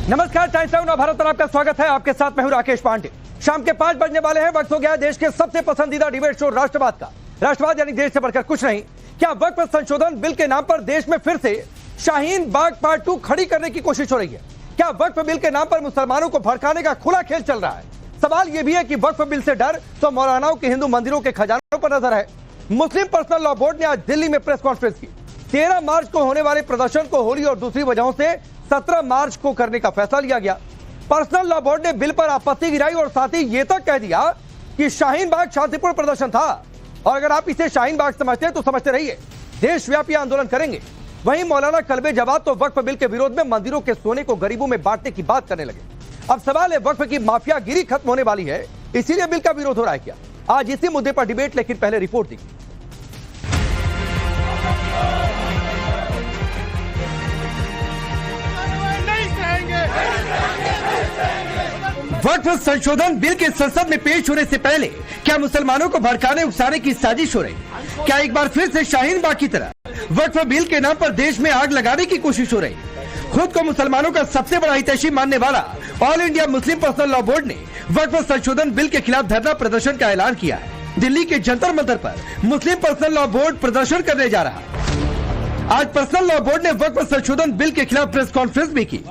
नमस्कार, times now Bharat पर आपका स्वागत है। आपके साथ मैं हूं राकेश पांडे। शाम के 5 बजने वाले हैं। वक्त हो गया है देश के सबसे पसंदीदा डिबेट शो राष्ट्रवाद का। राष्ट्रवाद यानी देश से बढ़कर कुछ नहीं। क्या वक्फ संशोधन बिल के नाम पर देश में फिर से शाहीन बाग पार्ट 2 खड़ी करने की कोशिश हो रही है? क्या वक्फ बिल के नाम पर मुसलमानों को भड़काने का खुला खेल चल रहा है? सवाल यह भी है कि वक्फ बिल से डर तो मौलानाओं के हिंदू मंदिरों के खजानों पर नजर है। मुस्लिम पर्सनल लॉ बोर्ड ने आज दिल्ली में प्रेस कॉन्फ्रेंस की। 13 मार्च को होने वाले प्रदर्शन को होली और दूसरी वजहों से 17 मार्च को करने का फैसला लिया गया। पर्सनल लॉ बोर्ड ने बिल पर आपत्ति गिराई और साथ ही यह तक कह दिया कि शाहीन बाग शांतिपूर्ण प्रदर्शन था और अगर आप इसे शाहीन बाग समझते हैं तो समझते रहिए, देशव्यापी आंदोलन करेंगे। वहीं मौलाना कल्बे जवाद तो वक्फ बिल के विरोध में मंदिरों के सोने को गरीबों में बांटने की बात करने लगे। अब सवाल है, वक्फ की माफियागिरी खत्म होने वाली है, इसीलिए बिल का विरोध हो रहा है क्या? आज इसी मुद्दे पर डिबेट, लेकिन पहले रिपोर्ट देखिए। वक्फ संशोधन बिल के संसद में पेश होने से पहले क्या मुसलमानों को भड़काने उकसाने की साजिश हो रही? क्या एक बार फिर से शाहीन बाग की तरह वक्फ बिल के नाम पर देश में आग लगाने की कोशिश हो रही? खुद को मुसलमानों का सबसे बड़ा हितैषी मानने वाला all India Muslim personal law board ने वक्फ संशोधन बिल के खिलाफ धरना प्रदर्शन का ऐलान किया है। दिल्ली के जंतर मंतर पर मुस्लिम पर्सनल लॉ बोर्ड प्रदर्शन करने जा रहा। आज पर्सनल लॉ बोर्ड ने वक्फ संशोधन बिल के खिलाफ प्रेस कॉन्फ्रेंस भी की।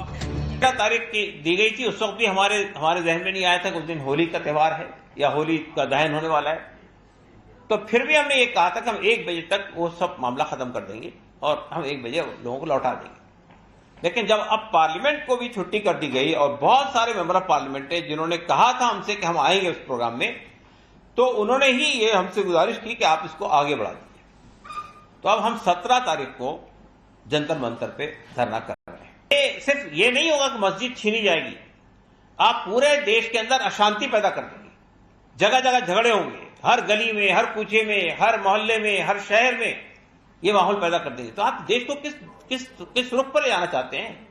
क्या तारीख की दी गई थी उस वक्त भी हमारे जहन में नहीं आया था कि उस दिन होली का त्योहार है या होली का दहन होने वाला है। तो फिर भी हमने ये कहा था कि हम 1 बजे तक वो सब मामला खत्म कर देंगे और हम 1 बजे लोगों को लौटा देंगे। लेकिन जब अब पार्लियामेंट को भी छुट्टी कर दी गई और बहुत सारे मेंबर ऑफ पार्लियामेंट है जिन्होंने कहा था हमसे कि हम आएंगे उस प्रोग्राम में, तो उन्होंने ही ये हमसे गुजारिश की कि आप इसको आगे बढ़ा दीजिए। तो अब हम 17 तारीख को जंतर मंतर पे धरना कर रहे हैं। सिर्फ ये नहीं होगा कि मस्जिद छीनी जाएगी, आप पूरे देश के अंदर अशांति पैदा कर देंगे। जगह जगह झगड़े होंगे, हर गली में, हर कूचे में, हर मोहल्ले में, हर शहर में ये माहौल पैदा कर देंगे। तो आप देश को किस रुख पर ले जाना चाहते हैं?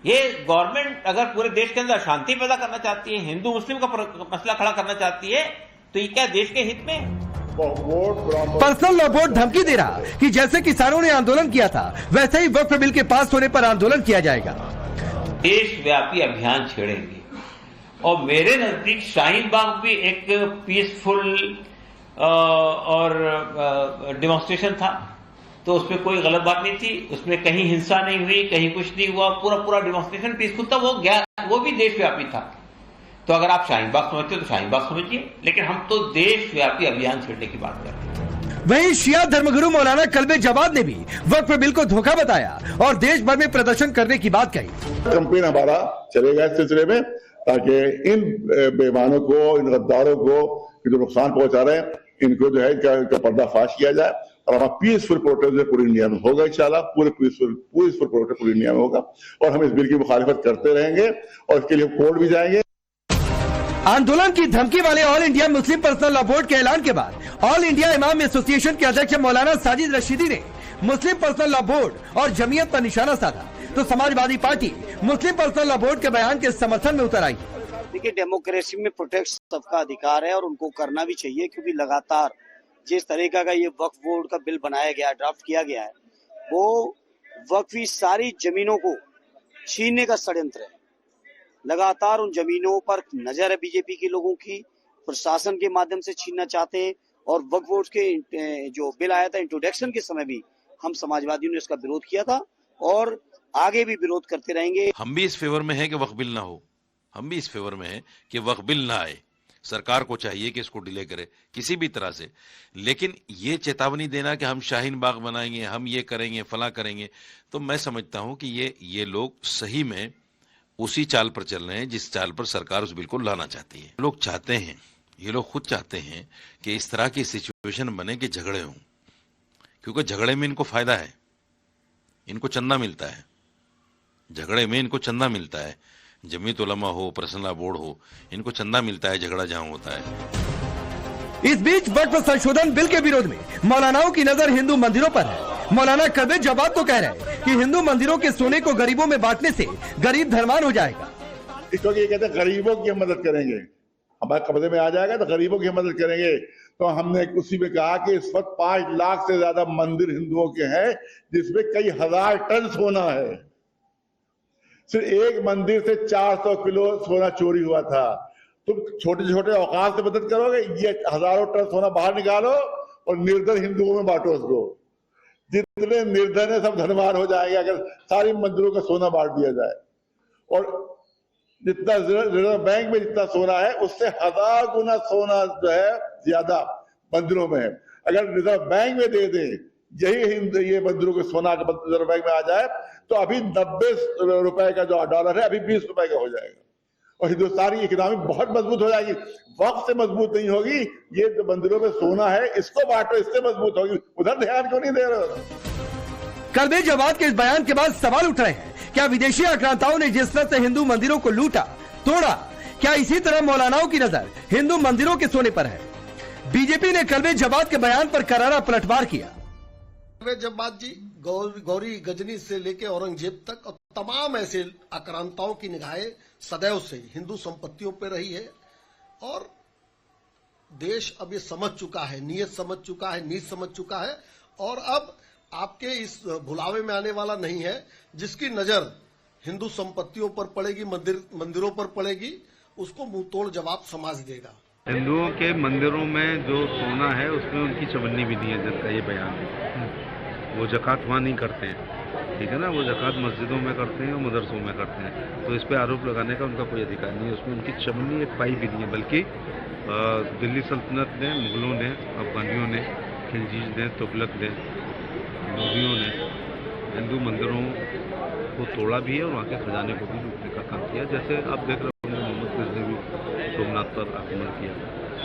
ये गवर्नमेंट अगर पूरे देश के अंदर शांति पैदा करना चाहती है, हिंदू मुस्लिम का मसला खड़ा करना चाहती है, तो ये क्या देश के हित में? पर्सनल लॉ बोर्ड धमकी दे रहा कि जैसे किसानों ने आंदोलन किया था वैसे ही वक्फ बिल के पास होने पर आंदोलन किया जाएगा। देशव्यापी अभियान छेड़ेंगे और मेरे नजदीक शाहीन बाग भी एक पीसफुल और डेमोन्स्ट्रेशन था, तो उसमें कोई गलत बात नहीं थी, उसमें कहीं हिंसा नहीं हुई, कहीं कुछ नहीं हुआ, पूरा डेमोन्स्ट्रेशन पीसफुल था। वो भी देशव्यापी था। तो अगर आप शाहीन बाग समझते हो तो शाहीन बाग समझिए, लेकिन हम तो देशव्यापी अभियान छेड़ने की बात कर रहे हैं। वहीं शिया धर्मगुरु मौलाना कल्बे जवाद ने भी वक्फ बिल को धोखा बताया और देश भर में प्रदर्शन करने की बात कही। कैंपेन हमारा चलेगा इस सिलसिले में, ताकि इन बेईमानों को, इन गद्दारों को जो नुकसान पहुंचा रहे हैं, इनको जो है इनका पर्दाफाश किया जाए और हमारा पीसफुल प्रोटेस्ट पूरी इंडिया में होगा। इंशाल्लाह पूरे पीसफुल प्रोटेस्ट पूरी इंडिया में होगा और हम इस बिल की मुखालिफत करते रहेंगे और इसके लिए कोर्ट भी जाएंगे। आंदोलन की धमकी वाले all India Muslim personal law board के ऐलान के बाद ऑल इंडिया इमाम एसोसिएशन के अध्यक्ष मौलाना साजिद रशीदी ने मुस्लिम पर्सनल लॉ बोर्ड और जमीयत पर निशाना साधा, तो समाजवादी पार्टी मुस्लिम पर्सनल लॉ बोर्ड के बयान के समर्थन में उतर आई। देखिए, डेमोक्रेसी में प्रोटेक्ट सबका अधिकार है और उनको करना भी चाहिए, क्योंकि लगातार जिस तरीका का ये वक्फ बोर्ड का बिल बनाया गया, ड्राफ्ट किया गया है, वो वक्फी सारी जमीनों को छीनने का षड्यंत्र है। लगातार उन जमीनों पर नजर है बीजेपी के लोगों की, प्रशासन के माध्यम से छीनना चाहते हैं। और वक्फ बोर्ड के जो बिल आया था इंट्रोडक्शन के समय भी हम समाजवादियों ने इसका विरोध किया था और आगे भी विरोध करते रहेंगे। हम भी इस फेवर में है कि वक्फ बिल ना हो, हम भी इस फेवर में है कि वक्फ बिल ना आए। सरकार को चाहिए कि इसको डिले करे किसी भी तरह से, लेकिन ये चेतावनी देना कि हम शाहीन बाग बनाएंगे, हम ये करेंगे, फला करेंगे, तो मैं समझता हूं कि ये लोग सही में उसी चाल पर चल रहे हैं जिस चाल पर सरकार उस बिल को लाना चाहती है। लोग चाहते हैं, ये लोग खुद चाहते हैं कि इस तरह की सिचुएशन बने कि झगड़े हों, क्योंकि झगड़े में इनको फायदा है, इनको चंदा मिलता है, झगड़े में इनको चंदा मिलता है। जमीयत उलमा हो, पर्सनल बोर्ड हो, इनको चंदा मिलता है झगड़ा जहां होता है। इस बीच वक्फ संशोधन बिल के विरोध में मौलानाओं की नजर हिंदू मंदिरों पर है। मौलाना कल्बे जवाद तो कह रहे हैं कि हिंदू मंदिरों के सोने को गरीबों में बांटने से गरीब धनवान हो जाएगा। इस वक्त ये कहते हैं गरीबों की हम मदद करेंगे, हमारे कब्जे में आ जाएगा तो गरीबों की मदद करेंगे। तो हमने उसी में कहा कि इस वक्त 5 लाख से ज्यादा मंदिर हिंदुओं के हैं, जिसमें कई हजार टन सोना है। सिर्फ एक मंदिर से 400 किलो सोना चोरी हुआ था। तुम छोटे छोटे औकात से मदद करोगे, ये हजारों टन सोना बाहर निकालो और निर्धन हिंदुओं में बांटो उसको। जितने निर्धन है सब धनवान हो जाएंगे अगर सारी मंदिरों का सोना बांट दिया जाए। और जितना रिजर्व बैंक में जितना सोना है उससे 1000 गुना सोना जो है ज्यादा मंदिरों में है। अगर रिजर्व बैंक में दे दें ये मंदिरों के सोना रिजर्व बैंक में आ जाए तो अभी 90 रुपए का जो डॉलर है अभी 20 रुपए का हो जाएगा और हिंदुस्तानी इकोनॉमी बहुत मजबूत हो जाएगी। वक्त से मजबूत नहीं होगी, ये जो मंदिरों में सोना है इसको बांटो, इससे मजबूत होगी। उधर ध्यान क्यों नहीं दे रहे हो? कलबे जवाद के इस बयान के बाद सवाल उठ रहे हैं, क्या विदेशी आक्रांताओं ने जिस तरह से हिंदू मंदिरों को लूटा तोड़ा, क्या इसी तरह मौलानाओं की नजर हिंदू मंदिरों के सोने पर है? बीजेपी ने कलबे जवाद के बयान पर करारा पलटवार किया। कलबे जवाद जी गौरी गजनी से लेकर औरंगजेब तक और तमाम ऐसे आक्रांताओं की निगाहें सदैव से हिंदू संपत्तियों पर रही है और देश अब ये समझ चुका है, नीयत समझ चुका है, नीत समझ चुका है और अब आपके इस भुलावे में आने वाला नहीं है। जिसकी नजर हिंदू संपत्तियों पर पड़ेगी, मंदिरों पर पड़ेगी, उसको मुंह तोड़ जवाब समाज देगा। हिंदुओं के मंदिरों में जो सोना है उसमें उनकी चवन्नी भी नहीं है, जिनका ये बयान है। वो ज़कात वहाँ नहीं करते हैं, ठीक है ना, वो ज़कात मस्जिदों में करते हैं और मदरसों में करते हैं, तो इस पे आरोप लगाने का उनका कोई अधिकार नहीं है। उसमें उनकी चवन्नी एक पाई भी नहीं है, बल्कि दिल्ली सल्तनत ने, मुगलों ने, अफगानियों ने, खिलजीज ने, तुगलक ने, लोधियों ने हिंदू मंदिरों को तोड़ा भी है और वहाँ के खजाने को भी लूटने का काम किया। जैसे आप देख रहे हो मोहम्मद गजनी ने भी सोमनाथ पर आक्रमण किया,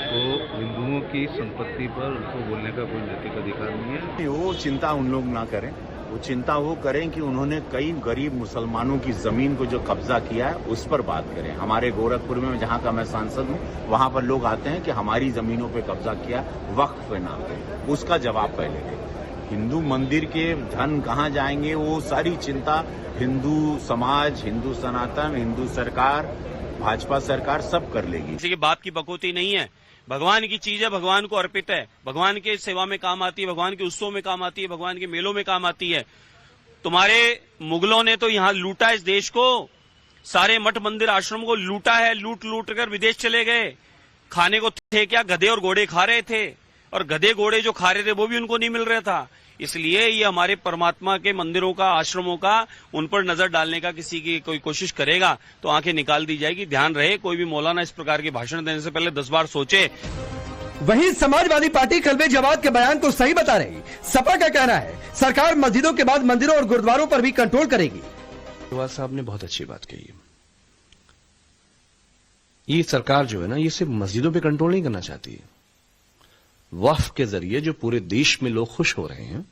तो हिंदुओं की संपत्ति पर उनको बोलने का कोई नैतिक अधिकार नहीं है। वो चिंता उन लोग ना करें, वो चिंता वो करें कि उन्होंने कई गरीब मुसलमानों की जमीन को जो कब्जा किया है उस पर बात करें। हमारे गोरखपुर में, जहाँ का मैं सांसद हूँ, वहाँ पर लोग आते हैं कि हमारी जमीनों पे कब्जा किया वक्फ के नाम पे, उसका जवाब पहले दें। हिंदू मंदिर के धन कहाँ जाएंगे वो सारी चिंता हिंदू समाज, हिंदू सनातन, हिंदू सरकार, भाजपा सरकार सब कर लेगी। किसी के बाप की बकौती नहीं है, भगवान की चीज है, भगवान को अर्पित है, भगवान के सेवा में काम आती है, भगवान के उत्सव में काम आती है, भगवान के मेलों में काम आती है। तुम्हारे मुगलों ने तो यहाँ लूटा इस देश को, सारे मठ मंदिर आश्रम को लूटा है, लूट लूट कर विदेश चले गए। खाने को थे क्या, गधे और घोड़े खा रहे थे, और गधे घोड़े जो खा रहे थे वो भी उनको नहीं मिल रहा था। इसलिए ये हमारे परमात्मा के मंदिरों का, आश्रमों का, उन पर नजर डालने का किसी की कोई कोशिश करेगा तो आंखें निकाल दी जाएगी। ध्यान रहे, कोई भी मौलाना इस प्रकार के भाषण देने से पहले 10 बार सोचे। वहीं समाजवादी पार्टी कलबे जवाद के बयान को सही बता रही। सपा का कहना है सरकार मस्जिदों के बाद मंदिरों और गुरुद्वारों पर भी कंट्रोल करेगी। जवाद साहब ने बहुत अच्छी बात कही है। ये सरकार जो है ना, ये सिर्फ मस्जिदों पे कंट्रोल नहीं करना चाहती है। वक्फ के जरिए जो पूरे देश में लोग खुश हो रहे हैं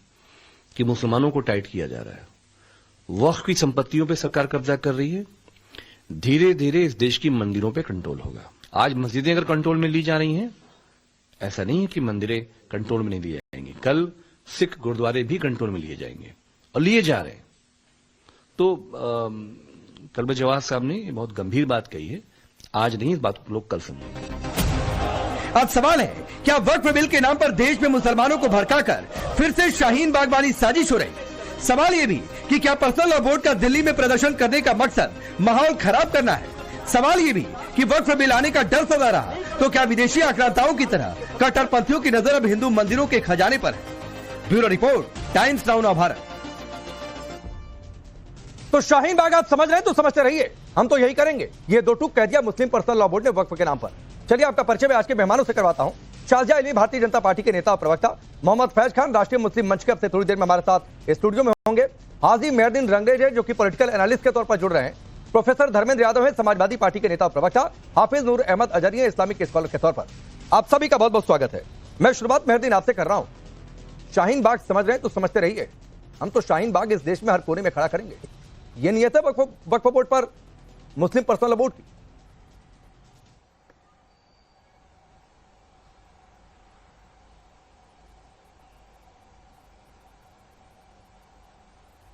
कि मुसलमानों को टाइट किया जा रहा है, वक्फ की संपत्तियों पे सरकार कब्जा कर रही है, धीरे धीरे इस देश की मंदिरों पे कंट्रोल होगा। आज मस्जिदें अगर कंट्रोल में ली जा रही हैं, ऐसा नहीं है कि मंदिरें कंट्रोल में नहीं ली जाएंगी, कल सिख गुरुद्वारे भी कंट्रोल में लिए जाएंगे और लिए जा रहे हैं। तो कलबे जवाद साहब ने बहुत गंभीर बात कही है, आज नहीं, इस बात को लोग कल समझेंगे। अब सवाल है, क्या वक्फ बिल के नाम पर देश में मुसलमानों को भड़काकर फिर से शाहीन बाग वाली साजिश हो रही? सवाल यह भी कि क्या पर्सनल लॉ बोर्ड का दिल्ली में प्रदर्शन करने का मकसद माहौल खराब करना है? सवाल यह भी कि वक्फ बिल आने का डर सदा रहा तो क्या विदेशी आक्रांताओं की तरह कट्टरपंथियों की नजर अब हिंदू मंदिरों के खजाने पर है? ब्यूरो रिपोर्ट, टाइम्स नाउ नव भारत। तो शाहीन बाग आप समझ रहे हैं तो समझते रहिए, हम तो यही करेंगे। ये 2 टूक कह दिया मुस्लिम पर्सनल लॉ बोर्ड ने वक्फ के नाम पर। चलिए आपका परिचय मैं आज के मेहमानों से करवाता हूं। शारजाह इल्मी भारतीय जनता पार्टी के नेता और प्रवक्ता मोहम्मद फैज खान राष्ट्रीय मुस्लिम मंच के अब से थोड़ी देर में हमारे साथ स्टूडियो में होंगे। हाजी मेहरदीन रंगरेज है जो कि पॉलिटिकल एनालिस्ट के तौर पर जुड़ रहे हैं। प्रोफेसर धर्मेंद्र यादव है समाजवादी पार्टी के नेता और प्रवक्ता। हाफिज नूर अहमद अजहरी है इस्लामिक स्कॉलर के तौर पर। आप सभी का बहुत बहुत स्वागत है। मैं शुरुआत मेहरदीन आपसे कर रहा हूं। शाहीन बाग समझ रहे हैं तो समझते रहिए, हम तो शाहीन बाग इस देश में हर कोने में खड़ा करेंगे। ये नियत है वक्फ बोर्ड पर मुस्लिम पर्सनल लॉ बोर्ड की।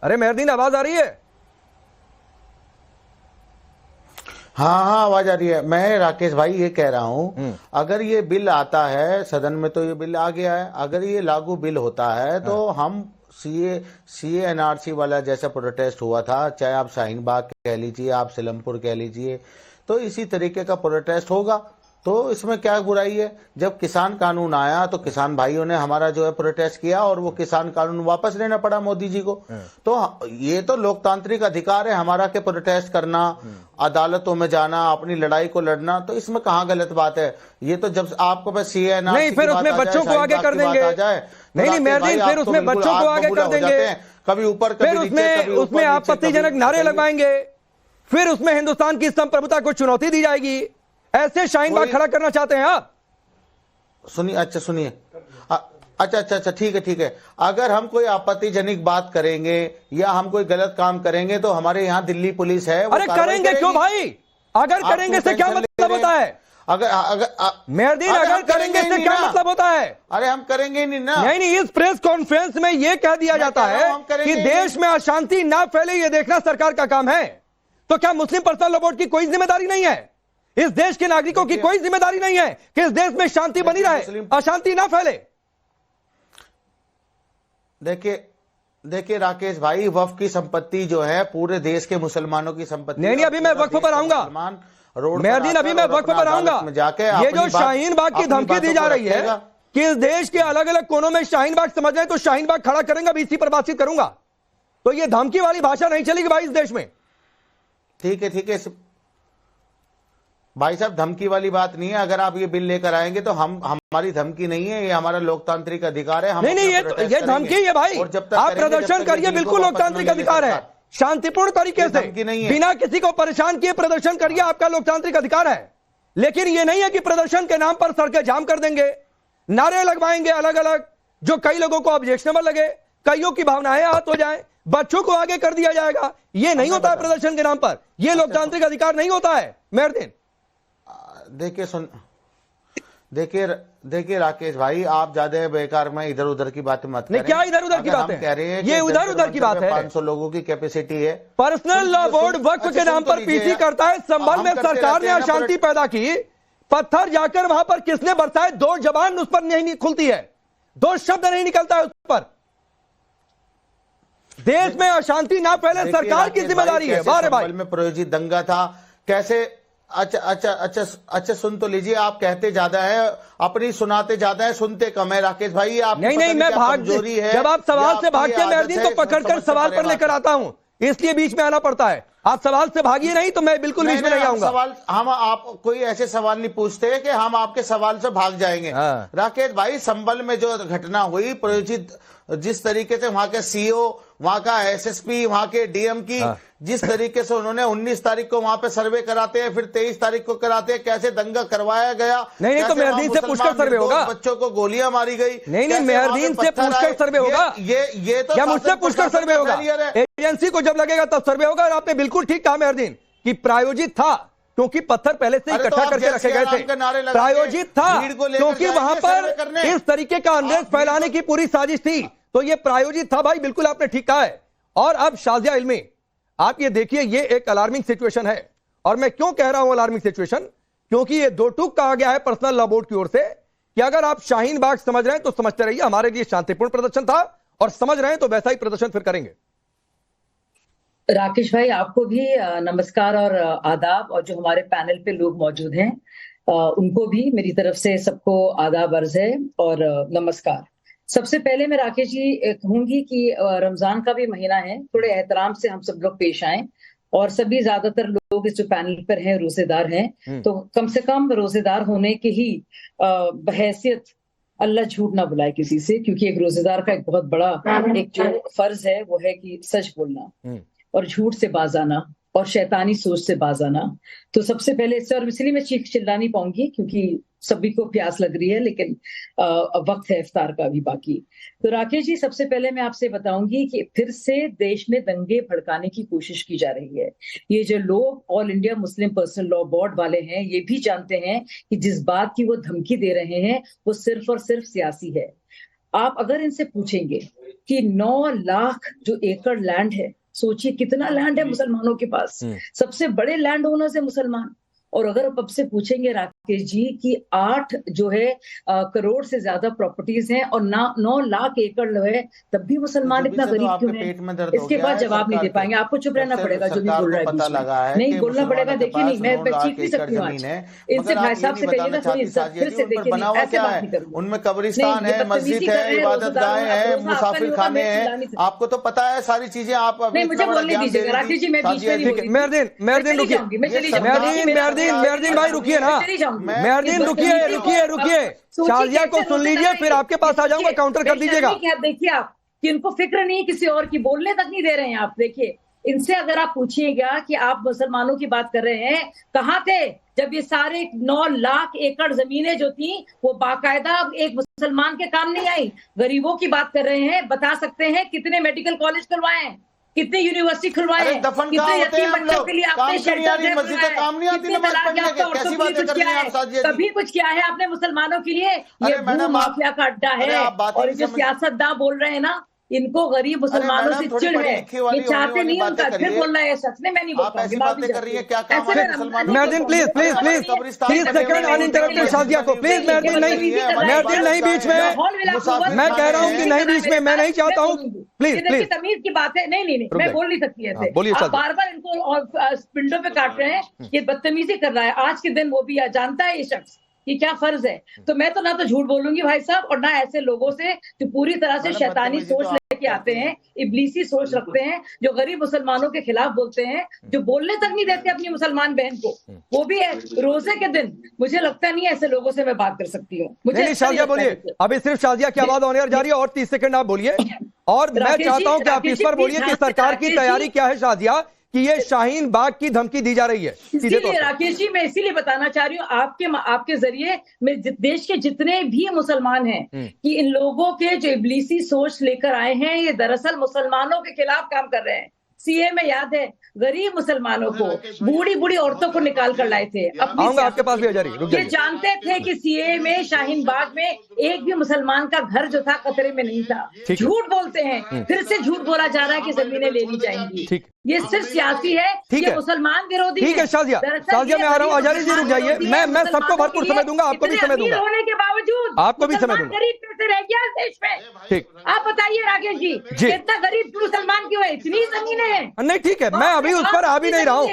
अरे मेहरदीन आवाज आ रही है? हाँ आवाज आ रही है। मैं राकेश भाई ये कह रहा हूँ, अगर ये बिल आता है सदन में तो ये बिल आ गया है, अगर ये लागू बिल होता है तो हम सीए एनआरसी वाला जैसा प्रोटेस्ट हुआ था, चाहे आप शाहीन बाग कह लीजिए, आप सिलमपुर कह लीजिए, तो इसी तरीके का प्रोटेस्ट होगा। तो इसमें क्या बुराई है? जब किसान कानून आया तो किसान भाइयों ने हमारा जो है प्रोटेस्ट किया और वो किसान कानून वापस लेना पड़ा मोदी जी को। तो ये तो लोकतांत्रिक अधिकार है हमारा के प्रोटेस्ट करना, अदालतों में जाना, अपनी लड़ाई को लड़ना, तो इसमें कहाँ गलत बात है? ये तो जब आपको बस सीए नहीं, फिर उसमें बच्चों को आगे कर देंगे। नहीं मेहरदीन, फिर उसमें बच्चों को आगे कर देंगे, कभी ऊपर कभी नीचे, उसमें आपत्तिजनक नारे लगवाएंगे, फिर उसमें हिंदुस्तान की संप्रभुता को चुनौती दी जाएगी। ऐसे शाहीन बाग खड़ा करना चाहते हैं आप? सुनिए, अच्छा सुनिए, अच्छा ठीक है। अगर हम कोई आपत्तिजनक बात करेंगे या हम कोई गलत काम करेंगे तो हमारे यहाँ दिल्ली पुलिस है। अरे करेंगे क्यों भाई? अगर करेंगे से क्या मतलब होता है? अगर मेहरदीन, अगर करेंगे से क्या मतलब होता है? अरे हम करेंगे नहीं ना। नहीं, इस प्रेस कॉन्फ्रेंस में यह कह दिया जाता है कि देश में अशांति ना फैले, यह देखना सरकार का काम है। तो क्या मुस्लिम पर्सनल लॉ बोर्ड की कोई जिम्मेदारी नहीं है? इस देश के नागरिकों की कोई जिम्मेदारी नहीं है कि इस देश में शांति बनी रहे, अशांति ना फैले? देखिए राकेश भाई, वक्फ की संपत्ति जो है पूरे देश के मुस्लमानों की संपत्ति। नहीं, अभी मैं वक्फ पर आऊंगा मेहरदीन, अभी मैं वक्फ पर आऊंगा। ये जो शाहीन बाग की धमकी दी जा रही है कि इस देश के अलग अलग कोनों में शाहीन बाग समझ रहे, तो शाहीन बाग खड़ा करेंगे, अभी इसी पर बातचीत करूंगा। तो ये धमकी वाली भाषा नहीं चलेगी भाई इस देश में। ठीक है भाई साहब, धमकी वाली बात नहीं है। अगर आप ये बिल लेकर आएंगे तो हमारी धमकी नहीं है, ये हमारा लोकतांत्रिक अधिकार है। हम नहीं, ये धमकी है भाई। आप प्रदर्शन करिए, बिल्कुल लोकतांत्रिक अधिकार है, शांतिपूर्ण तरीके से, बिना किसी को परेशान किए प्रदर्शन करिए, आपका लोकतांत्रिक अधिकार है। लेकिन ये नहीं है कि प्रदर्शन के नाम पर सड़कें जाम कर देंगे, नारे लगवाएंगे अलग अलग, जो कई लोगों को ऑब्जेक्शनेबल लगे, कईयों की भावनाएं आहत हो जाए, बच्चों को आगे कर दिया जाएगा। ये नहीं होता है प्रदर्शन के नाम पर, यह लोकतांत्रिक अधिकार नहीं होता है मेहरदीन। देखिए राकेश भाई, आप ज्यादा बेकार में इधर उधर की बातें मत करें। क्या इधर उधर की बात है? कह रहे हैं ये उधर उधर की बात है। 500 लोगों की कैपेसिटी है। पर्सनल लॉ बोर्ड वक्फ के नाम पर पीसी करता है। संभल में सरकार ने अशांति पैदा की, पत्थर जाकर वहां पर किसने बरसाए? दो जबान उस पर नहीं खुलती है, दो शब्द नहीं निकलता है उस पर। देश में अशांति ना फैले, सरकार की जिम्मेदारी है। बारे भाई में प्रायोजित दंगा था कैसे? अच्छा सुन तो लीजिए, आप कहते ज्यादा है, अपनी सुनाते ज्यादा है, सुनते कम है राकेश भाई। आप नहीं, मैं कमजोरी है। जब आप सवाल से भागते हैं मेहरदीन, तो पकड़कर सवाल पर लेकर आता हूं, इसलिए बीच में आना पड़ता है। आप सवाल से भागिए नहीं तो मैं बिल्कुल बीच में नहीं आऊंगा। सवाल हम आप कोई ऐसे सवाल नहीं पूछते कि हम आपके सवाल से भाग जाएंगे। राकेश भाई, संभल में जो घटना हुई, प्रायोजित जिस तरीके से वहां के सीओ, वहां का एसएसपी, वहां के डीएम की जिस तरीके से उन्होंने 19 तारीख को वहां पे सर्वे कराते हैं, फिर 23 तारीख को कराते हैं, कैसे दंगा करवाया गया। नहीं तो मेहरदीन से पूछकर सर्वे होगा। बच्चों को गोलियां मारी गई। नहीं, मेहरदीन से पूछकर सर्वे होगा। ये तो क्या मुझसे पूछकर सर्वे होगा? एजेंसी को जब लगेगा तब सर्वे होगा। और आपने बिल्कुल ठीक कहा मेहरदीन कि प्रायोजित था, क्योंकि पत्थर पहले से इकट्ठा करके रखे गए थे। प्रायोजित था क्योंकि वहां पर इस तरीके का अंदेश फैलाने की पूरी साजिश थी, तो ये प्रायोजित था भाई, बिल्कुल आपने ठीक कहा है। और अब शाजिया इल्मी, आप ये देखिए, ये एक अलार्मिंग सिचुएशन है। और मैं क्यों कह रहा हूं अलार्मिंग सिचुएशन? क्योंकि ये दो टूक कहा गया है पर्सनल लॉ बोर्ड की ओर से कि अगर आप शाहीन बाग समझ रहे हैं तो समझते रहिए, हमारे लिए शांतिपूर्ण प्रदर्शन था, और समझ रहे हैं तो वैसा ही प्रदर्शन फिर करेंगे। राकेश भाई, आपको भी नमस्कार और आदाब, और जो हमारे पैनल पे लोग मौजूद हैं उनको भी मेरी तरफ से सबको आदाब अर्ज है और नमस्कार। सबसे पहले मैं राकेश जी कहूंगी कि रमजान का भी महीना है, थोड़े एहतराम से हम सब लोग पेश आए, और सभी ज्यादातर लोग इस जो पैनल पर हैं रोजेदार हैं, तो कम से कम रोजेदार होने के ही बहैसियत अल्लाह झूठ ना बुलाए किसी से, क्योंकि एक रोजेदार का एक बहुत बड़ा एक जो फर्ज है वो है कि सच बोलना और झूठ से बाज आना और शैतानी सोच से बाज आना। तो सबसे पहले इससे, और इसलिए मैं चीख चिल्ला नहीं पाऊंगी क्योंकि सभी को प्यास लग रही है, लेकिन वक्त है इफ्तार का भी बाकी। तो राकेश जी, सबसे पहले मैं आपसे बताऊंगी कि फिर से देश में दंगे भड़काने की कोशिश की जा रही है। ये जो लोग all India Muslim personal law board वाले हैं, ये भी जानते हैं कि जिस बात की वो धमकी दे रहे हैं वो सिर्फ और सिर्फ सियासी है। आप अगर इनसे पूछेंगे कि 9 लाख जो एकड़ लैंड है, सोचिए कितना लैंड है मुसलमानों के पास, सबसे बड़े लैंड ओनर्स है मुसलमान, और अगर आप अब से पूछेंगे राकेश जी कि 8 जो है करोड़ से ज्यादा प्रॉपर्टीज हैं और 9 लाख एकड़ जो है, तब भी मुसलमान इतना गरीब क्यों है? इसके बाद जवाब नहीं दे पाएंगे, आपको चुप रहना पड़ेगा जो भी बोल रहा है बीच में। नहीं बोलना पड़ेगा, देखिए नहीं मैं चीख नहीं सकती हूँ आज, इनसे भाई साहब से कहिएगा थोड़ी फिर से देखिए, ऐसे बात नहीं करूँगी। उनमें कब्रिस्तान है, मस्जिद है, इबादत गाहें हैं, मुसाफिर खाने हैं, आपको तो पता है सारी चीजें। आप नहीं मुझे बोलने दीजिएगा राकेश जी, मैं बीच में नहीं बोलूंगी। मेहरदीन रुकिए, मेहरदीन भाई रुकिए ना, मेहरदीन रुकिए, शाजिया को सुन लीजिए, फिर आपके पास आ जाऊंगा, काउंटर कर दीजिएगा। देखिए आप कि उनको फिक्र नहीं किसी और की, बोलने तक नहीं दे रहे हैं आप। देखिए इनसे अगर आप पूछिएगा कि आप मुसलमानों की बात कर रहे हैं, कहाँ थे जब ये सारे 9 लाख एकड़ जमीनें जो थी वो बाकायदा एक मुसलमान के काम नहीं आई? गरीबों की बात कर रहे हैं, बता सकते हैं कितने मेडिकल कॉलेज खुलवाए हैं, कितने यूनिवर्सिटी खुलवाए हैं, कितने यतीम बच्चों के लिए आपने शेल्टर कभी कुछ किया है आपने मुसलमानों के लिए? ये भू माफिया का अड्डा है। और जो सियासतदान बोल रहे हैं ना, इनको गरीब मुसलमानों से चिढ़ है, ये चाहते नहीं उनका। फिर बोल रहे हैं सच में, मैं नहीं बोलता हूँ। Meherdeen please second uninterrupted Shazia को प्लीज। मेहरदीन नहीं बीच में, मैं कह रहा हूँ कि नहीं बीच में, मैं नहीं चाहता हूँ, प्लीज। तमीज की बात है, नहीं मैं बोल नहीं सकती ऐसे। आप बार बार इनको पिंडों पे काट रहे हैं, ये बदतमीजी कर रहा है। आज के दिन वो भी जानता है ये शख्स कि क्या फर्ज है। तो मैं तो ना तो झूठ बोलूंगी भाई साहब, और ना ऐसे लोगों से जो पूरी तरह से शैतानी सोच लेके आते हैं, इब्लीसी सोच रखते हैं, जो गरीब मुसलमानों के खिलाफ बोलते हैं, जो बोलने तक नहीं देते अपनी मुसलमान बहन को, वो भी है रोजे के दिन। मुझे लगता नहीं ऐसे लोगों से मैं बात कर सकती हूँ। मुझे शाजिया बोलिए, अभी सिर्फ शाजिया की आवाज ऑन एयर जा रही है और 30 सेकंड आप बोलिए। और मैं चाहता हूँ कि आप इस पर बोलिए कि सरकार की तैयारी क्या है शाजिया, कि ये शाहीन बाग की धमकी दी जा रही है। इसीलिए राकेश जी मैं इसीलिए बताना चाह रही हूँ आपके जरिए में देश के जितने भी मुसलमान हैं कि इन लोगों के जो इब्लीसी सोच लेकर आए हैं, ये दरअसल मुसलमानों के खिलाफ काम कर रहे हैं। सीए में याद है गरीब मुसलमानों को, बूढ़ी बूढ़ी औरतों को निकाल कर लाए थे। आपके पास भी ये जानते थे कि सीए में शाहीन बाग में एक भी मुसलमान का घर जो था खतरे में नहीं था। झूठ बोलते हैं, फिर से झूठ बोला जा रहा है कि जमीनें लेनी जाएंगी। ये सिर्फ सियासी है, ये मुसलमान विरोधी। ठीक है शाजिया मैं आ रहा हूँ। आजारी जी रुक जाइए, मैं सबको भरपूर समय दूंगा, आपको भी समय दूंगा, होने के बावजूद आपको भी समय दूंगा। गरीब कैसे रह गया देश में? ठीक, आप बताइए राकेश जी, इतना गरीब मुसलमान क्यों है? इतनी जमीनें हैं। नहीं ठीक है, मैं अभी उस पर आ भी नहीं रहा हूँ,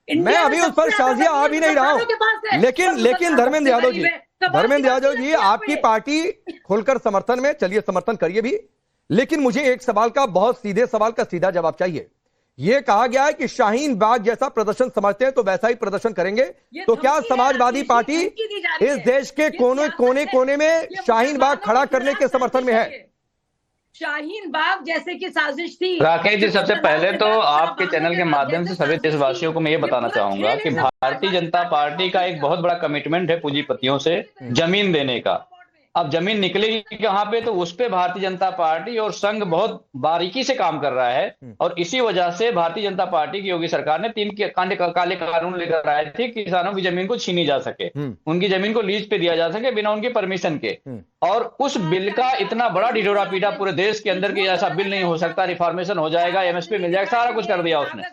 मैं अभी उस पर शाजिया आ भी नहीं रहा हूँ। लेकिन धर्मेंद्र यादव जी आपकी पार्टी खुलकर समर्थन में, चलिए समर्थन करिए भी, लेकिन मुझे एक सवाल का, बहुत सीधे सवाल का सीधा जवाब चाहिए। ये कहा गया है कि शाहीन बाग जैसा प्रदर्शन समझते हैं तो वैसा ही प्रदर्शन करेंगे, तो क्या समाजवादी पार्टी इस देश के कोने में शाहीन बाग खड़ा करने के समर्थन में है? शाहीन बाग जैसे की साजिश थी। राकेश जी सबसे पहले तो आपके चैनल के माध्यम से सभी देशवासियों को मैं ये बताना चाहूंगा कि भारतीय जनता पार्टी का एक बहुत बड़ा कमिटमेंट है पूंजीपतियों से जमीन देने का। अब जमीन निकलेगी कहाँ पे, तो उस पे भारतीय जनता पार्टी और संघ बहुत बारीकी से काम कर रहा है। और इसी वजह से भारतीय जनता पार्टी की योगी सरकार ने 3 काले कानून लेकर आए थे, किसानों की जमीन को छीनी जा सके, उनकी जमीन को लीज पे दिया जा सके बिना उनकी परमिशन के। और उस बिल का इतना बड़ा ढिढोरा पीटा पूरे देश के अंदर कि ऐसा बिल नहीं हो सकता, रिफॉर्मेशन हो जाएगा, एमएसपी मिल जाएगा, सारा कुछ कर दिया उसने।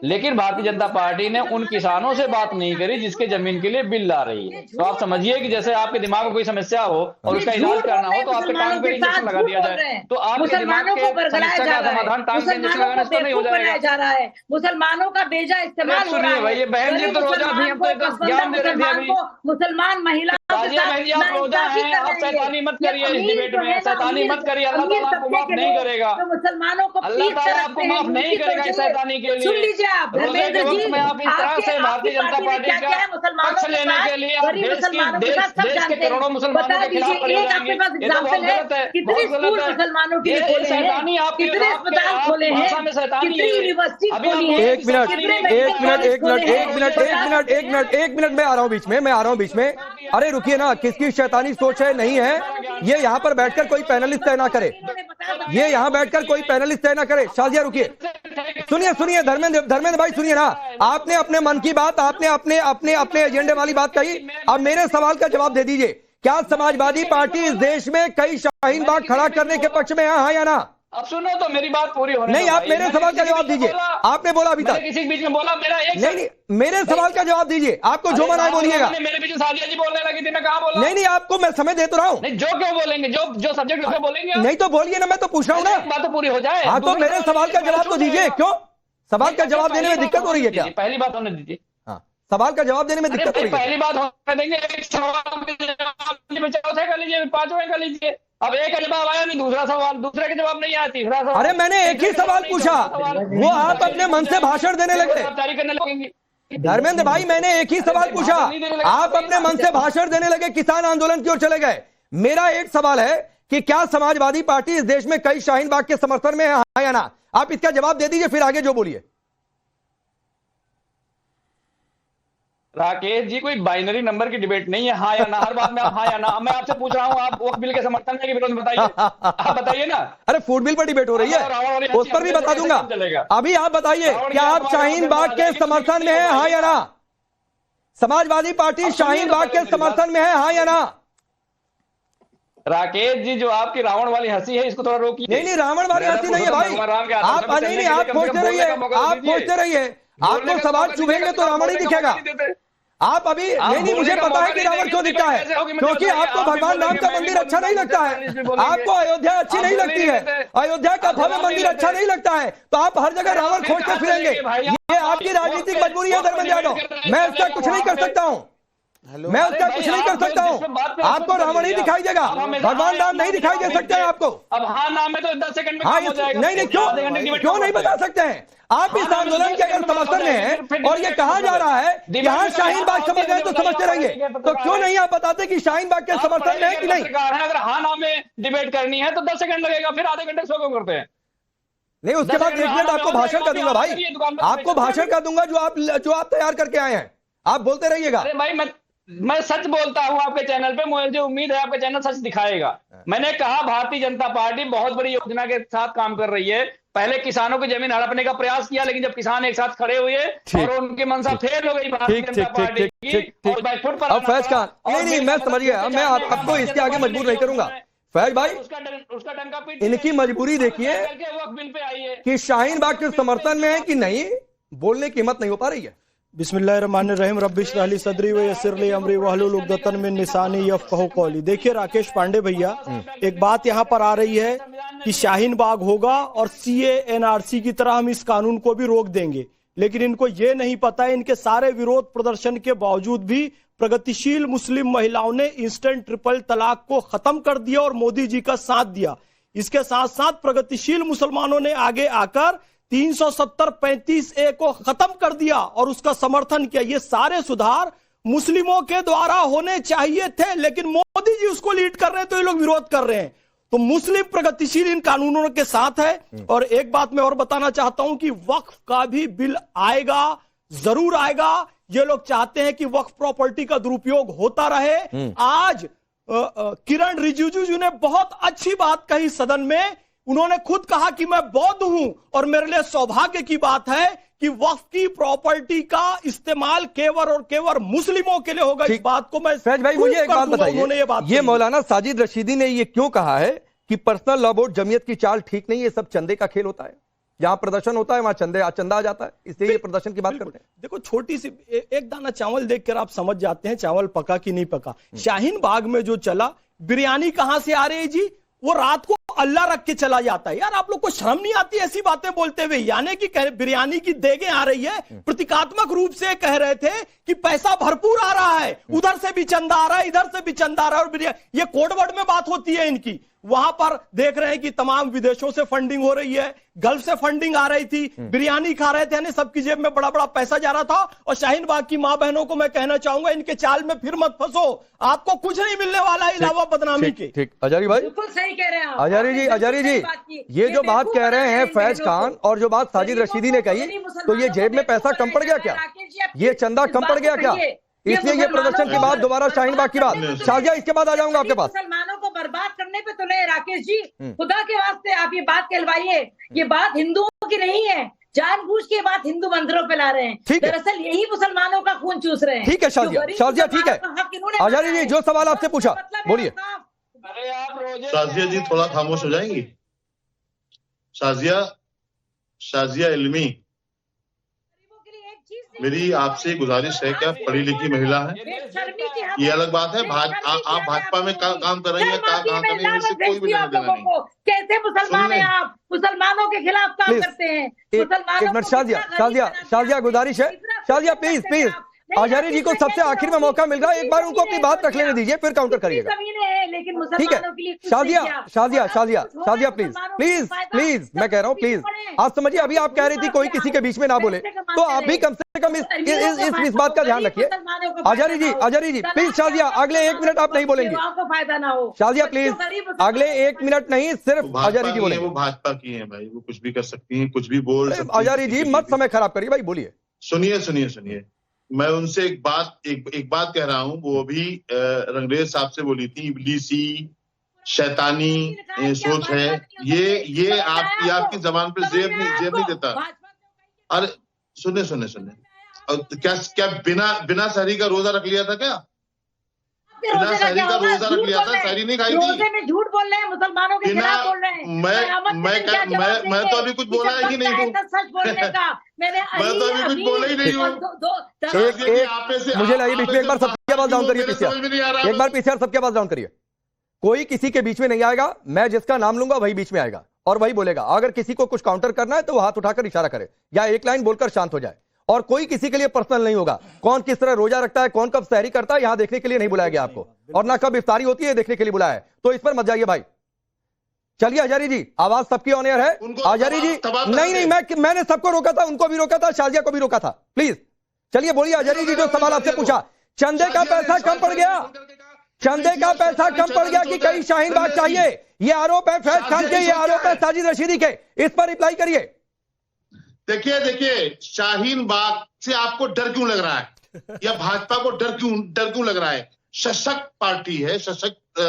लेकिन भारतीय जनता पार्टी ने उन किसानों से बात नहीं करी जिसके जमीन के लिए बिल ला रही है। तो आप समझिए कि जैसे आपके दिमाग में कोई समस्या हो और उसका इलाज करना हो तो आपके टांग पे इंजेक्शन लगा दिया जाए, तो आपके दिमाग के समस्या का समाधान टांग पे इंजेक्शन लगाने से नहीं हो जाएगा। मुसलमानों का बेजा इस्तेमाल हो रहा है। भाई ये बहन जी तो रोजा भी हम तो ज्ञान दे रहे थे अभी। मुसलमान महिला आप रोजा हैं, आप शैतानी मत करिए इस डिबेट में, शैतानी मत करिए। अल्लाह ताला आपको माफ नहीं करेगा, मुसलमानों को अल्लाह ताला आपको माफ नहीं करेगा इस शैतानी के लिए। सुन लीजिए आप, रोजे के वक्त में आप इस तरह से भारतीय जनता पार्टी का पक्ष लेने के लिए आप देश के करोड़ों मुसलमानों के खिलाफ खड़े हो जाएंगे, ये तो बहुत गलत है, बहुत गलत है। मुसलमानों के ये शैतानी आपकी भाषा में शैतानी है। एक मिनट मैं आ रहा हूँ बीच में। अरे रुकिए ना, किसकी शैतानी सोच है नहीं है, ये यहाँ पर बैठकर कोई पैनलिस्ट तय ना करे, ये यहाँ बैठकर कोई पैनलिस्ट तय ना करे। शाजिया रुकिए, सुनिए धर्मेंद्र भाई सुनिए ना, आपने अपने मन की बात, आपने अपने एजेंडे वाली बात कही। अब मेरे सवाल का जवाब दे दीजिए, क्या समाजवादी पार्टी इस देश में कई शाहीन बाग खड़ा करने के पक्ष में है, हाँ या ना? अब सुनो तो मेरी बात पूरी होने नहीं, दो आप भाई। मेरे मैंने सवाल का किसी के जवाब बीच में दीजिए। बोला? आपने बोला अभी मैंने तक किसी के बीच में बोला? मेरा एक नहीं, मेरे सवाल का जवाब दीजिए। आपको जो मना है बोलिएगा। मेरे पीछे सादिया जी बोलने लगी थी, मैं कहाँ बोला? नहीं, आपको मैं समय दे तो रहा हूँ। नहीं, जो क्यों बोलेंगे, जो सब्जेक्ट उसमें बोलेंगे। नहीं तो बोलिए ना, मैं तो पूछ रहा हूँ ना। बात तो पूरी हो जाए। हाँ, तो मेरे सवाल का जवाब तो दीजिए। क्यों सवाल का जवाब देने में दिक्कत हो रही है क्या? पहली बात होने दीजिए। हाँ, सवाल का जवाब देने में दिक्कत हो रही है। पहली बात होने देंगे, एक सवाल के जवाब चौथे कर लीजिए, पांचवें कर लीजिए। अब एक का जवाब आया नहीं, दूसरा सवाल, दूसरे के जवाब नहीं आया, तीसरा सवाल। अरे मैंने एक ही सवाल पूछा, वो आप अपने मन से भाषण देने लगे। गिरफ्तारी करने लगेंगी। धर्मेंद्र भाई, मैंने एक ही सवाल पूछा, आप अपने मन से भाषण देने लगे, किसान आंदोलन की ओर चले गए। मेरा एक सवाल है कि क्या समाजवादी पार्टी इस देश में कई शाहीन बाग के समर्थन में है, हाँ या ना? आप इसका जवाब दे दीजिए, फिर आगे जो बोलिए। राकेश जी, कोई बाइनरी नंबर की डिबेट नहीं है, हाँ या ना। हर बात में आप हाँ या ना। मैं आपसे पूछ रहा हूँ, आप वक्फ बिल के समर्थन में कि विरोध में, बताइए। आप बताइए ना। अरे फूड बिल पर डिबेट हो रही है, उस पर भी बता दूंगा। अभी आप बताइए, क्या आप शाहीन बाग के समर्थन में हैं, हाँ या ना? समाजवादी पार्टी शाहीन बाग के समर्थन में है, हाँ या ना? राकेश जी, जो आपकी रावण वाली हंसी है, इसको थोड़ा रोकिए। नहीं, रावण वाली हंसी नहीं है भाई। आप नहीं, आप खोजते रहिए, आप खोजते रहिए। आपको सवाल चुभेंगे तो रावण ही दिखेगा। आप अभी नहीं, मुझे पता है कि रावण क्यों दिखता है, क्योंकि आपको भगवान राम का मंदिर अच्छा नहीं लगता है, आपको अयोध्या अच्छी नहीं लगती है, अयोध्या का भव्य मंदिर अच्छा नहीं लगता है, तो आप हर जगह रावण खोजते फिरेंगे। ये आपकी राजनीतिक मजबूरी है धर्मेंद्र यादव, मैं उसका कुछ नहीं कर सकता हूँ, मैं उसका कुछ नहीं कर सकता हूँ। आपको रावण ही दिखाई देगा, भगवान राम नहीं दिखाई दे सकते हैं आपको। अब हाँ नाम है तो 10 सेकंड में हाँ, काम हो जाएगा। नहीं, क्यों नहीं बता सकते हैं? आप इस आंदोलन के अगर समर्थन में हैं और ये कहा जा रहा है कि हाँ शाहीन बाग समझ रहे हैं, तो समझते रहिए, तो क्यों नहीं आप बताते कि शाहीन बाग के समर्थन में है कि नहीं? अगर हाँ नाम में डिबेट करनी है तो 10 सेकंड लगेगा, फिर आधे घंटे शो क्यों करते हैं? नहीं, उसके बाद 1 मिनट आपको भाषण कर दूंगा भाई, आपको भाषण कर दूंगा जो आप तैयार करके आए हैं, आप बोलते रहिएगा। अरे भाई, मैं सच बोलता हूं आपके चैनल पे, मुझे उम्मीद है आपका चैनल सच दिखाएगा। मैंने कहा भारतीय जनता पार्टी बहुत बड़ी योजना के साथ काम कर रही है। पहले किसानों की जमीन हड़पने का प्रयास किया, लेकिन जब किसान एक साथ खड़े हुए और उनकी मंशा फेल हो गई भारतीय जनता पार्टी की, और बैकफुट पर अब फैज खान, नहीं, मैं समझ गया, मैं आपको इसके आगे मजबूर नहीं करूंगा। फैज भाई, उसका डंका पीट इनकी मजबूरी देखिए बिल पे आई है कि शाहीन बाग के समर्थन में है कि नहीं, बोलने की हिम्मत नहीं हो पा रही है। बिस्मिल्लाहिर्रहमानिर्रहीम रब्बिश रहली सदरी व यस्सिरली अमरी वहलुल उक़दतन मिन लिसानी यफ़क़हू क़ौली। देखिए राकेश पांडे भैया, एक बात यहाँ पर आ रही है कि शाहीन बाग होगा और सीए एनआरसी की तरह हम इस कानून को भी रोक देंगे, लेकिन इनको ये नहीं पता है, इनके सारे विरोध प्रदर्शन के बावजूद भी प्रगतिशील मुस्लिम महिलाओं ने इंस्टेंट ट्रिपल तलाक को खत्म कर दिया और मोदी जी का साथ दिया। इसके साथ साथ प्रगतिशील मुसलमानों ने आगे आकर 370-35A को खत्म कर दिया और उसका समर्थन किया। ये सारे सुधार मुस्लिमों के द्वारा होने चाहिए थे, लेकिन मोदी जी उसको लीड कर रहे हैं तो ये लोग विरोध कर रहे हैं। तो मुस्लिम प्रगतिशील इन कानूनों के साथ है। और एक बात मैं और बताना चाहता हूं कि वक्फ का भी बिल आएगा, जरूर आएगा। ये लोग चाहते हैं कि वक्फ प्रॉपर्टी का दुरुपयोग होता रहे। आज किरण रिजिजू जी ने बहुत अच्छी बात कही सदन में। उन्होंने खुद कहा कि मैं बौद्ध हूं और मेरे लिए सौभाग्य की बात है कि वक्फ की प्रॉपर्टी का इस्तेमाल केवल और केवल मुस्लिमों के लिए होगा। इस बात को मैं फैज भाई, मुझे एक बात बताइए, ये मौलाना साजिद रशीदी ने ये क्यों कहा है कि पर्सनल लॉ बोर्ड जमीयत की चाल ठीक नहीं है, सब चंदे का खेल होता है, जहां प्रदर्शन होता है वहां चंदा आ जाता है, इसलिए ये प्रदर्शन की बात करते हैं। देखो, छोटी सी एक दाना चावल देखकर आप समझ जाते हैं चावल पका कि नहीं पका। शाहीन बाग में जो चला, बिरयानी कहां से आ रही है जी? वो रात को अल्लाह रख के चला जाता है। यार, आप लोग को शर्म नहीं आती ऐसी बातें बोलते हुए? यानी कि बिरयानी की देगे आ रही है, प्रतीकात्मक रूप से कह रहे थे कि पैसा भरपूर आ रहा है, उधर से भी चंदा आ रहा है, इधर से भी चंदा आ रहा है, और बिरयानी, ये कोडवर्ड में बात होती है इनकी। वहां पर देख रहे हैं कि तमाम विदेशों से फंडिंग हो रही है, गल्फ से फंडिंग आ रही थी, बिरयानी खा रहे थे, यानी सबकी जेब में बड़ा बड़ा पैसा जा रहा था। और शाहीन बाग की मां बहनों को मैं कहना चाहूंगा, इनके चाल में फिर मत फंसो, आपको कुछ नहीं मिलने वाला है इलावा बदनामी के। ठीक, अजारी भाई, बिल्कुल सही कह रहे हैं अजारी जी, ये जो बात कह रहे हैं फैज खान और जो बात साजिद रशीदी ने कही, तो ये जेब में पैसा कम पड़ गया क्या? ये चंदा कम पड़ गया क्या? इसलिए ये प्रदर्शन के बाद दोबारा शाहीन बाग की बात। शाहजिया, इसके बाद आ जाऊंगा आपके पास। मुसलमानों को बर्बाद करने पे तो नहीं राकेश जी, खुदा के वास्ते आप ये बात कहलवाइए। ये बात हिंदुओं की नहीं है, जानबूझ के बात हिंदू मंदिरों पे ला रहे हैं। दरअसल यही मुसलमानों का खून चूस रहे हैं। ठीक है शाहजिया, ठीक है। आजारी जी, जो सवाल आपसे पूछा बोलिए। अरे आप रोजे शाहजिया जी थोड़ा खामोश हो जाएंगी? शाजिया इल्मी, मेरी आपसे गुजारिश है कि आप पढ़ी लिखी महिला है, ये अलग बात है। आप भाजपा में काम कर रही है, कहाँ कर रही है, इससे कोई भी लेना देना नहीं। कैसे मुसलमान हैं आप? मुसलमानों के खिलाफ काम करते हैं। एक मिनट शाजिया गुजारिश है, शाजिया प्लीज आजारी जी को सबसे आखिर में मौका मिल रहा है, एक बार उनको अपनी बात रख लेने दीजिए, फिर काउंटर करिएगा। ठीक है शाजिया प्लीज मैं कह रहा हूँ प्लीज आप समझिए। अभी आप कह रही थी कोई किसी के बीच में ना बोले, तो आप भी कम से कम इस बात का ध्यान रखिए। आजारी जी प्लीज शाजिया अगले 1 मिनट आप नहीं बोलेंगे। फायदा ना हो शाजिया प्लीज अगले 1 मिनट नहीं, सिर्फ आजारी जी बोलेंगे। वो भाजपा की है भाई, वो कुछ भी कर सकती है, कुछ भी बोल सकती है। आजारी जी मत समय खराब करिए भाई, बोलिए। सुनिए मैं उनसे एक बात कह रहा हूँ, वो अभी रंगरेज साहब से बोली थी, इब्लीसी शैतानी सोच है, ये आपकी जबान पे जेब नहीं देता। अरे सुने क्या बिना सहरी का रोजा रख लिया था क्या? बिना सहरी का रोजा रख लिया था, सहरी नहीं खाई थी। में झूठ बोल रहे हैं, मुसलमानों के खिलाफ बोल रहे हैं। मैं तो अभी कुछ बोला ही नहीं हूँ। सच बोलने का मैं तो अभी कुछ बोला ही नहीं हूँ। मुझे लगी बीच में एक बार सबकी आवाज डाउन करिए, एक बार पीसीआर सबकी आवाज डाउन करिए। कोई किसी के बीच में नहीं आएगा, मैं जिसका नाम लूंगा वही बीच में आएगा और वही बोलेगा। अगर किसी को कुछ काउंटर करना है तो वो हाथ उठाकर इशारा करे या एक लाइन बोलकर शांत हो जाए, और कोई किसी के लिए पर्सनल नहीं होगा। कौन किस तरह रोजा रखता है, कौन कब सहरी करता है, यहां देखने के लिए नहीं बुलाया गया आपको, और ना कब इफ्तारी होती है देखने के लिए बुलाया है, तो इस पर मत जाइए भाई। चलिए आजारी जी, आवाज सबकी ऑन एयर है। आजारी जी नहीं मैंने सबको रोका था, उनको भी रोका था, शाजिया को भी रोका था। प्लीज चलिए बोलिए आजारी जी, जो सवाल आपसे पूछा। चंदे का पैसा कम पड़ गया, चंदे का पैसा कम पड़ गया कि कहीं शाहीन बाग चाहिए, ये आरोप है फैज खान के, ये आरोप है साजिद रशीदी के, इस पर रिप्लाई करिए। देखिए शाहीन बाग से आपको डर क्यों लग रहा है, या भाजपा को डर क्यों लग रहा है? सशक्त पार्टी है, सशक्त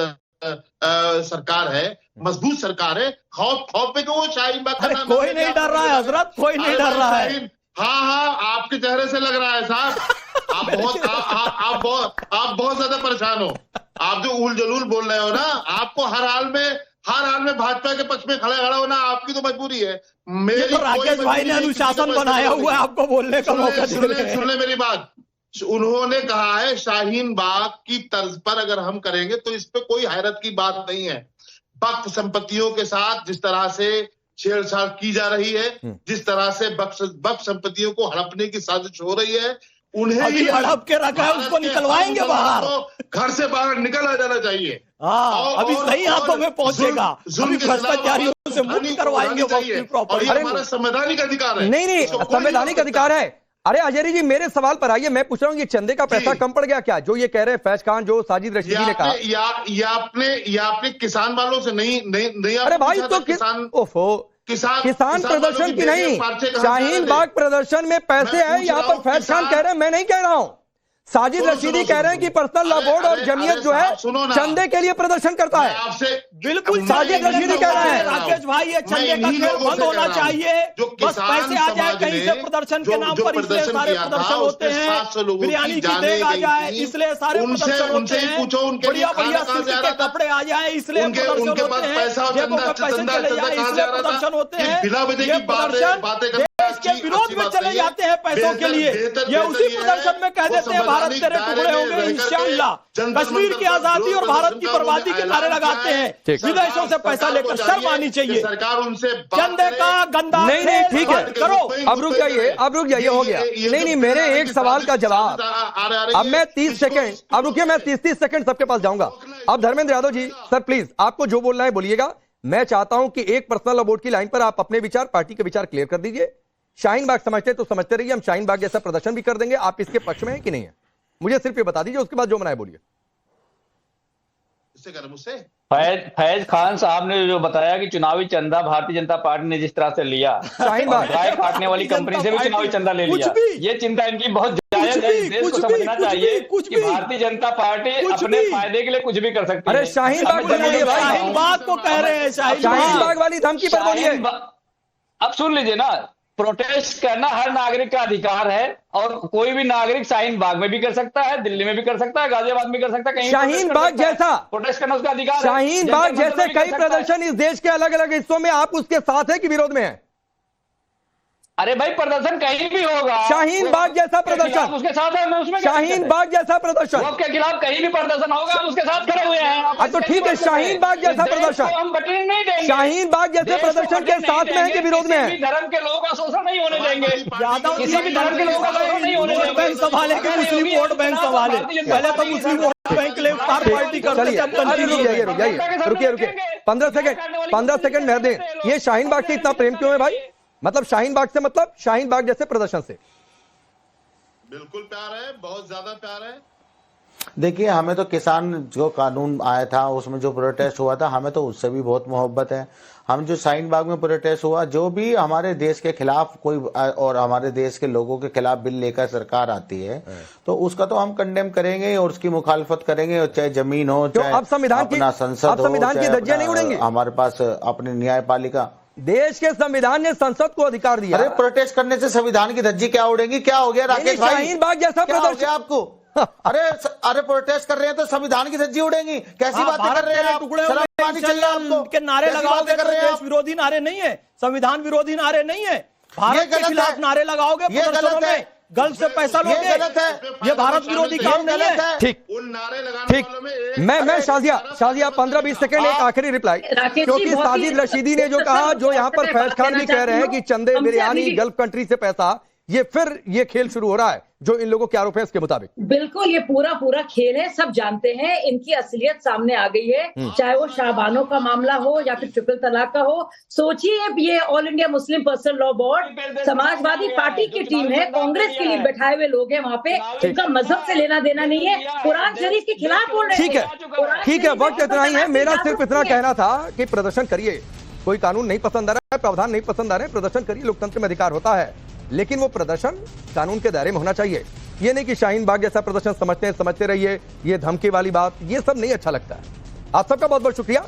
सरकार है, मजबूत सरकार है। खौफ पे क्यों शाहीन बाग का नाम? कोई नहीं डर रहा है हजरत, कोई नहीं डर रहा है। हाँ आपके चेहरे से लग रहा है साहब। आप बहुत ज्यादा परेशान हो। आप जो उल जलूल बोल रहे हो ना, आपको हर हाल में भाजपा के पक्ष में खड़ा होना आपकी तो मजबूरी है। मेरी तो राकेश भाई ने अनुशासन बनाया हुआ है आपको बोलने का मौका। सुन ले मेरी बात। उन्होंने कहा है शाहीन बाग की तर्ज पर अगर हम करेंगे तो इस पे कोई हैरत की बात नहीं है। वक्फ संपत्तियों के साथ जिस तरह से छेड़छाड़ की जा रही है, जिस तरह से वक्फ संपत्तियों को हड़पने की साजिश हो रही है, उन्हें अभी हड़प के रखा है, उसको निकलवाएंगे बाहर, तो घर से बाहर निकल आ जाना चाहिए। अभी सही हाथों में पहुंचेगा, अभी भ्रष्टाचारियों से मुक्त करवाएंगे। हमारा संवैधानिक अधिकार है। नहीं संवैधानिक अधिकार है। अरे आजारी जी मेरे सवाल पर आइए, मैं पूछ रहा हूँ ये चंदे का पैसा कम पड़ गया क्या, जो ये कह रहे हैं फैज खान, जो साजिद रशीदी ने कहा? ये आपने किसान वालों से नहीं अरे भाई तो किसान प्रदर्शन की नहीं, शाहीन बाग प्रदर्शन में पैसे हैं, यहाँ पर फैज खान कह रहे हैं, मैं नहीं कह रहा हूँ। साजिद रशीदी कह रहे हैं कि पर्सनल लॉ बोर्ड और जमीयत जो है चंदे के लिए प्रदर्शन करता है। बिल्कुल साजिद रशीदी कह रहे हैं। राकेश भाई ये चंदे का खेल बंद होना चाहिए, बस पैसे आ जाए कहीं से प्रदर्शन के नाम पर, इसलिए सारे प्रदर्शन होते हैं। बिरयानी की देग आ जाए इसलिए सारे प्रदर्शन होते हैं। बढ़िया सिटी के कपड़े आ जाए इसलिए प्रदर्शन होते हैं। जेबों में पैसे चले जाए इसलिए प्रदर्शन होते हैं। ये प्रदर्शन देश के विरोध में चले जाते हैं पैसों के लिए। ये उसी प्रदर्शन में कह देते हैं भारत तेरे टुकड़े होंगे इंशाअल्लाह, कश्मीर की आजादी और भारत की बर्बादी के नारे लगाते हैं। विदेशों से पैसा लेकर शर्म आनी चाहिए। सरकार उनसे चंदे का गंदा नहीं ठीक है, करो अब रुक जाइए हो गया। नहीं मेरे एक सवाल का जवाब, अब मैं 30 सेकंड, अब रुकिए, मैं 30 सेकंड सबके पास जाऊंगा। अब धर्मेंद्र यादव जी सर प्लीज, आपको जो बोलना है बोलिएगा। मैं चाहता हूं कि एक पर्सनल लॉ बोर्ड की लाइन पर आप अपने विचार, पार्टी के विचार क्लियर कर दीजिए। शाहीन बाग समझते तो समझते रहिए, हम शाहीन बाग जैसा प्रदर्शन भी कर देंगे। आप इसके पक्ष में है कि नहीं है, मुझे सिर्फ ये बता दीजिए, उसके बाद जो मनाए बोलिए। फैज खान साहब ने जो बताया कि चुनावी चंदा भारतीय जनता पार्टी ने जिस तरह से लिया, शाहीन बाग गाय काटने वाली कंपनी से भी चुनावी चंदा ले लिया, ये चिंता इनकी बहुत जायज है। इस देश को समझना चाहिए कि भारतीय जनता पार्टी अपने फायदे के लिए कुछ भी कर सकती है। अरे शाहीन बाग बोलिए भाई, शाहीन बाग को कह रहे हैं, शाहीन बाग वाली धमकी पर बोलिए। अब सुन लीजिए ना, प्रोटेस्ट करना हर नागरिक का अधिकार है और कोई भी नागरिक शाहीन बाग में भी कर सकता है, दिल्ली में भी कर सकता है, गाजियाबाद में कर सकता है, कहीं शाहीन बाग जैसा प्रोटेस्ट करना उसका अधिकार है। शाहीन बाग जैसे कई प्रदर्शन इस देश के अलग अलग हिस्सों में आप उसके साथ है कि विरोध में है? अरे भाई प्रदर्शन कहीं भी होगा, शाहीन बाग जैसा प्रदर्शन उसके साथ है, उसमें शाहीन बाग जैसा प्रदर्शन वक्त के खिलाफ कहीं भी प्रदर्शन होगा, हम उसके साथ खड़े हुए हैं। तो ठीक है, शाहीन बाग जैसा प्रदर्शन हम बटने नहीं देंगे, शाहीन बाग जैसे प्रदर्शन के साथ में है कि विरोध में है? किसी भी धर्म के लोगों का शोषण नहीं होने देंगे, यादव किसी भी धर्म के लोगों का शोषण नहीं होने वोट देंगे। बैंक संभाले कि मुस्लिम वोट बैंक संभाले? पहले तो मुस्लिम वोट बैंक के लिए इफ्तार पार्टी करते थे, अब कंटिन्यू। रुकिए 15 सेकंड मैं दें। ये शाहीन बाग से इतना प्रेम क्यों है भाई? मतलब शाहीन बाग से मतलब शाहीन बाग जैसे प्रदर्शन से बिल्कुल प्यार है, बहुत ज्यादा प्यार है। देखिए, हमें तो किसान जो कानून आया था उसमें जो प्रोटेस्ट हुआ था, हमें तो उससे भी बहुत मोहब्बत है। हम जो शाहीन बाग में प्रोटेस्ट हुआ, जो भी हमारे देश के खिलाफ कोई और हमारे देश के लोगों के खिलाफ बिल लेकर सरकार आती है तो उसका तो हम कंडेम करेंगे और उसकी मुखालफत करेंगे, और चाहे जमीन हो, चाहे अब संविधान अपना संसद हो, संविधान की धज्जियां नहीं उड़ेंगी? हमारे पास अपनी न्यायपालिका, देश के संविधान ने संसद को अधिकार दिया। अरे प्रोटेस्ट करने से संविधान की धज्जी क्या उड़ेगी? क्या हो गया राकेश भाई? शाहीन बाग जैसा क्या हो प्रदर्शन गया आपको? अरे प्रोटेस्ट कर रहे हैं तो संविधान की धज्जी उड़ेगी? कैसी बातें कर रहे हैं आप? शर्म आनी चाहिए आपको। के नारे लगाओगे कर रहे हैं देश विरोधी नारे नहीं है, संविधान विरोधी नारे नहीं है। भारत के खिलाफ नारे लगाओगे, ये गलत है। गल्फ से पैसा लोगे, गलत है। ये भारत विरोधी काम नहीं है। ठीक उन नारे लगाने वालों में एक मैं शाजिया 15-20 सेकंड एक आखिरी रिप्लाई, क्योंकि साजिद रशीदी ने जो कहा, जो यहाँ पर फैज खान भी कह रहे हैं कि चंदे बिरयानी गल्फ कंट्री से पैसा, ये खेल शुरू हो रहा है जो इन लोगों के आरोप है इसके मुताबिक। बिल्कुल, ये पूरा खेल है, सब जानते हैं, इनकी असलियत सामने आ गई है, चाहे वो शाहबानों का मामला हो या फिर ट्रिपल तलाक का हो। सोचिए, ये all India Muslim personal law board Samajwadi party की टीम है, कांग्रेस के लिए बैठाए हुए लोग हैं वहाँ पे, इनका मजहब से लेना देना नहीं है, कुरान शरीफ के खिलाफ बोल रहे हैं। ठीक है, वक्त इतना ही है। मेरा सिर्फ इतना कहना था कि प्रदर्शन करिए, कोई कानून नहीं पसंद आ रहा है, प्रावधान नहीं पसंद आ रहे, प्रदर्शन करिए, लोकतंत्र में अधिकार होता है, लेकिन वो प्रदर्शन कानून के दायरे में होना चाहिए। ये नहीं कि शाहीन बाग जैसा प्रदर्शन समझते रहिए, ये धमकी वाली बात, ये सब नहीं अच्छा लगता है। आप सबका बहुत बहुत शुक्रिया।